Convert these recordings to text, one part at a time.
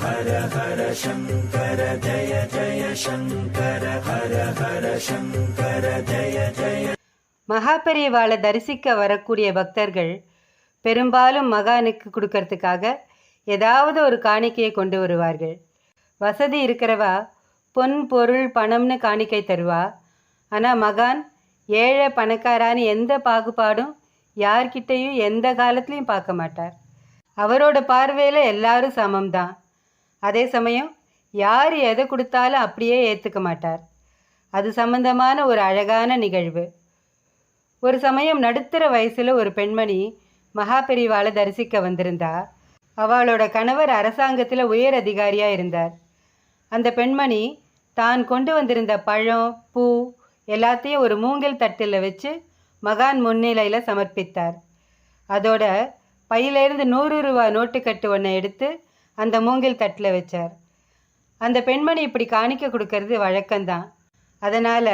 ஹர ஹர சங்கர ஜய ஜய சங்கர ஹர ஹர சங்கர ஜய ஜய. மகாபெரிவாளை தரிசிக்க வரக்கூடிய பக்தர்கள் பெரும்பாலும் மகானுக்கு கொடுக்கறதுக்காக ஏதாவது ஒரு காணிக்கையை கொண்டு வருவார்கள். வசதி இருக்கிறவா பொன் பொருள் பணம்னு காணிக்கை தருவா. ஆனால் மகான் ஏழை பணக்காரான்னு எந்த பாகுபாடும் யார்கிட்டையும் எந்த காலத்துலையும் பார்க்க மாட்டார். அவரோட பார்வையில் எல்லாரும் சமம்தான். அதே சமயம் யார் எதை கொடுத்தாலும் அப்படியே ஏற்றுக்க மாட்டார். அது சம்பந்தமான ஒரு அழகான நிகழ்வு. ஒரு சமயம் நடுத்தர வயசில் ஒரு பெண்மணி மகாபெரிவாளை தரிசிக்க வந்திருந்தா. அவளோட கணவர் அரசாங்கத்தில் உயர் அதிகாரியாக இருந்தார். அந்த பெண்மணி தான் கொண்டு வந்திருந்த பழம் பூ எல்லாத்தையும் ஒரு மூங்கில் தட்டில் வச்சு மகான் முன்னிலையில் சமர்ப்பித்தார். அதோட பையிலேருந்து 100 ரூபா நோட்டுக்கட்டு ஒன்றை எடுத்து அந்த மூங்கில் தட்டில் வச்சார். அந்த பெண்மணி இப்படி காணிக்க கொடுக்கறது வழக்கம்தான். அதனால்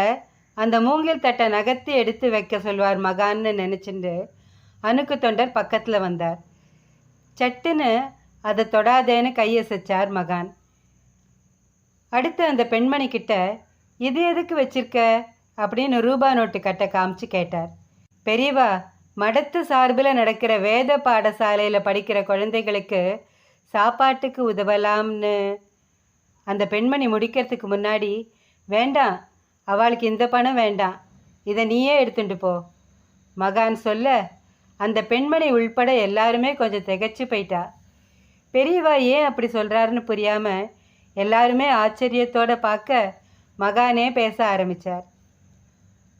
அந்த மூங்கில் தட்டை நகர்த்தி எடுத்து வைக்க சொல்வார் மகான்னு நினச்சிட்டு அணுக்கு தொண்டர் பக்கத்தில் வந்தார். சட்டுன்னு அதை தொடாதேன்னு கையசைச்சார் மகான். அடுத்து அந்த பெண்மணி கிட்ட இது எதுக்கு வச்சிருக்க அப்படின்னு ரூபா நோட்டு கட்டை காமிச்சு கேட்டார். பெரியவா, மடத்து சார்பில் நடக்கிற வேத பாடசாலையில் படிக்கிற குழந்தைகளுக்கு சாப்பாட்டுக்கு உதவலாம்னு. அந்த பெண்மணி முடிக்கிறதுக்கு முன்னாடி, வேண்டாம், அவளுக்கு இந்த பணம் வேண்டாம், இதை நீயே எடுத்துட்டு போ மகான் சொல்ல, அந்த பெண்மணி உள்பட எல்லாருமே கொஞ்சம் திகைச்சு போயிட்டா. பெரியவா ஏன் அப்படி சொல்கிறாருன்னு புரியாமல் எல்லாருமே ஆச்சரியத்தோடு பார்க்க மகானே பேச ஆரம்பித்தார்.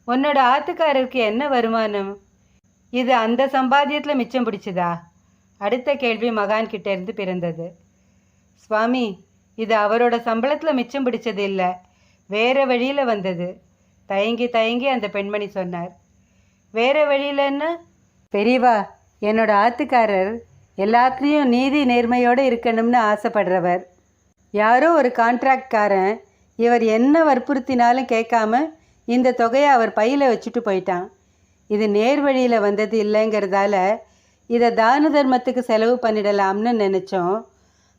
உன்னோட ஆத்துக்காரருக்கு என்ன வருமானம்? இது அந்த சம்பாத்தியத்தில் மிச்சம் பிடிச்சதா? அடுத்த கேள்வி மகான்கிட்ட இருந்து பிறந்தது. சுவாமி, இது அவரோட சம்பளத்தில் மிச்சம் பிடிச்சது இல்லை, வேறு வழியில் வந்தது. தயங்கி தயங்கி அந்த பெண்மணி சொன்னார். வேறு வழியிலன்னா? பெரியவா, என்னோட ஆத்துக்காரர் எல்லாத்துலேயும் நீதி நேர்மையோடு இருக்கணும்னு ஆசைப்படுறவர். யாரோ ஒரு கான்ட்ராக்ட்காரன் இவர் என்ன வற்புறுத்தினாலும் கேட்காம இந்த தொகையை அவர் பையில் வச்சுட்டு போயிட்டான். இது நேர் வழியில் வந்தது இல்லைங்கிறதால இதை தான தர்மத்துக்கு செலவு பண்ணிடலாம்னு நினச்சோம்.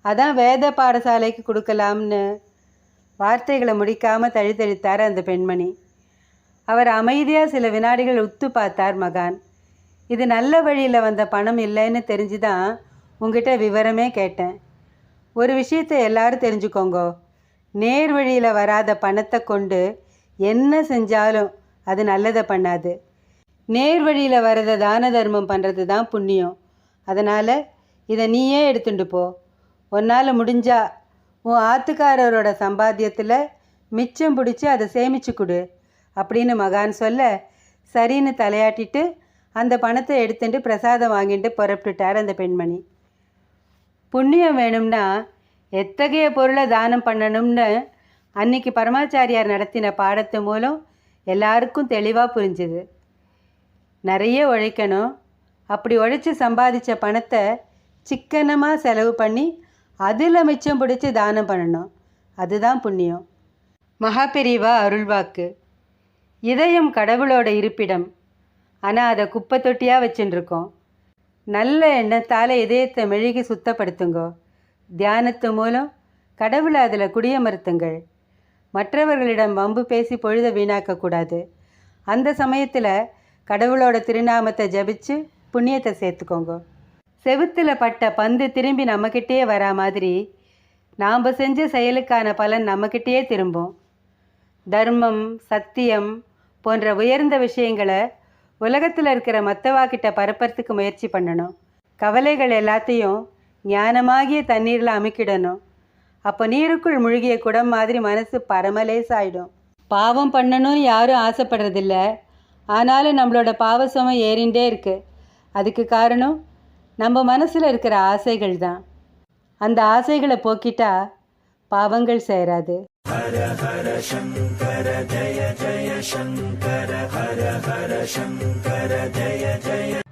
அதான் வேத பாடசாலைக்கு கொடுக்கலாம்னு. வார்த்தைகளை முடிக்காமல் தழுத்தழித்தார் அந்த பெண்மணி. அவர் அமைதியாக சில வினாடிகள் உத்து பார்த்தார் மகான். இது நல்ல வழியில் வந்த பணம் இல்லைன்னு தெரிஞ்சு தான் உங்ககிட்ட விவரமே கேட்டேன். ஒரு விஷயத்தை எல்லாரும் தெரிஞ்சுக்கோங்க, நேர் வழியில் வராத பணத்தை கொண்டு என்ன செஞ்சாலும் அது நல்லதை பண்ணாது. நேர் வழியில் வரதை தான தர்மம் பண்ணுறது தான் புண்ணியம். அதனால் இதை நீயே எடுத்துட்டு போ. உன்னால் முடிஞ்சா உன் ஆத்துக்காரரோட சம்பாத்தியத்தில் மிச்சம் பிடிச்சி அதை சேமிச்சு கொடு அப்படின்னு மகான் சொல்ல, சரின்னு தலையாட்டிட்டு அந்த பணத்தை எடுத்துட்டு பிரசாதம் வாங்கிட்டு புறப்பட்டுட்டார் அந்த பெண்மணி. புண்ணியம் வேணும்னா எத்தகைய பொருளை தானம் பண்ணணும்னு அன்னைக்கு பரமாச்சாரியார் நடத்தின பாடத்து மூலம் எல்லாருக்கும் தெளிவாக புரிஞ்சுது. நிறைய உழைக்கணும். அப்படி உழைச்சி சம்பாதித்த பணத்தை சிக்கனமாக செலவு பண்ணி அதில் மிச்சம் பிடிச்சி தானம் பண்ணணும். அதுதான் புண்ணியம். மகாபெரிவா அருள்வாக்கு. இதயம் கடவுளோட இருப்பிடம். ஆனால் அதை குப்பை தொட்டியாக வச்சுட்டுருக்கோம். நல்ல எண்ணத்தால் இதயத்தை மெழுகி சுத்தப்படுத்துங்கோ. தியானத்து மூலம் கடவுளை அதில் குடியமர்த்துங்கள். மற்றவர்களிடம் வம்பு பேசி பொழுத வீணாக்கக்கூடாது. அந்த சமயத்தில் கடவுளோட திருநாமத்தை ஜபிச்சு புண்ணியத்தை சேர்த்துக்கோங்க. செவுத்தில் பட்ட பந்து திரும்பி நம்மக்கிட்டேயே வரா மாதிரி நாம் செஞ்ச செயலுக்கான பலன் நம்மக்கிட்டேயே திரும்பும். தர்மம், சத்தியம் போன்ற உயர்ந்த விஷயங்களை உலகத்தில் இருக்கிற மற்றவாக்கிட்ட பரப்புறதுக்கு முயற்சி பண்ணணும். கவலைகள் எல்லாத்தையும் ஞானமாகிய தண்ணீரில் அமுக்கிடணும். அப்போ நீருக்குள் முழுகிய குடம் மாதிரி மனசு பரமலேசாயிடும். பாவம் பண்ணணும்னு யாரும் ஆசைப்படுறதில்ல. ஆனாலும் நம்மளோட பாவசமம் ஏறிண்டே இருக்குது. அதுக்கு காரணம் நம்ம மனசில் இருக்கிற ஆசைகள் தான். அந்த ஆசைகளை போக்கிட்டா பாவங்கள் சேராது. ஹர ஹர சங்கர ஜய ஜய சங்கர ஹர ஹர சங்கர ஜய ஜய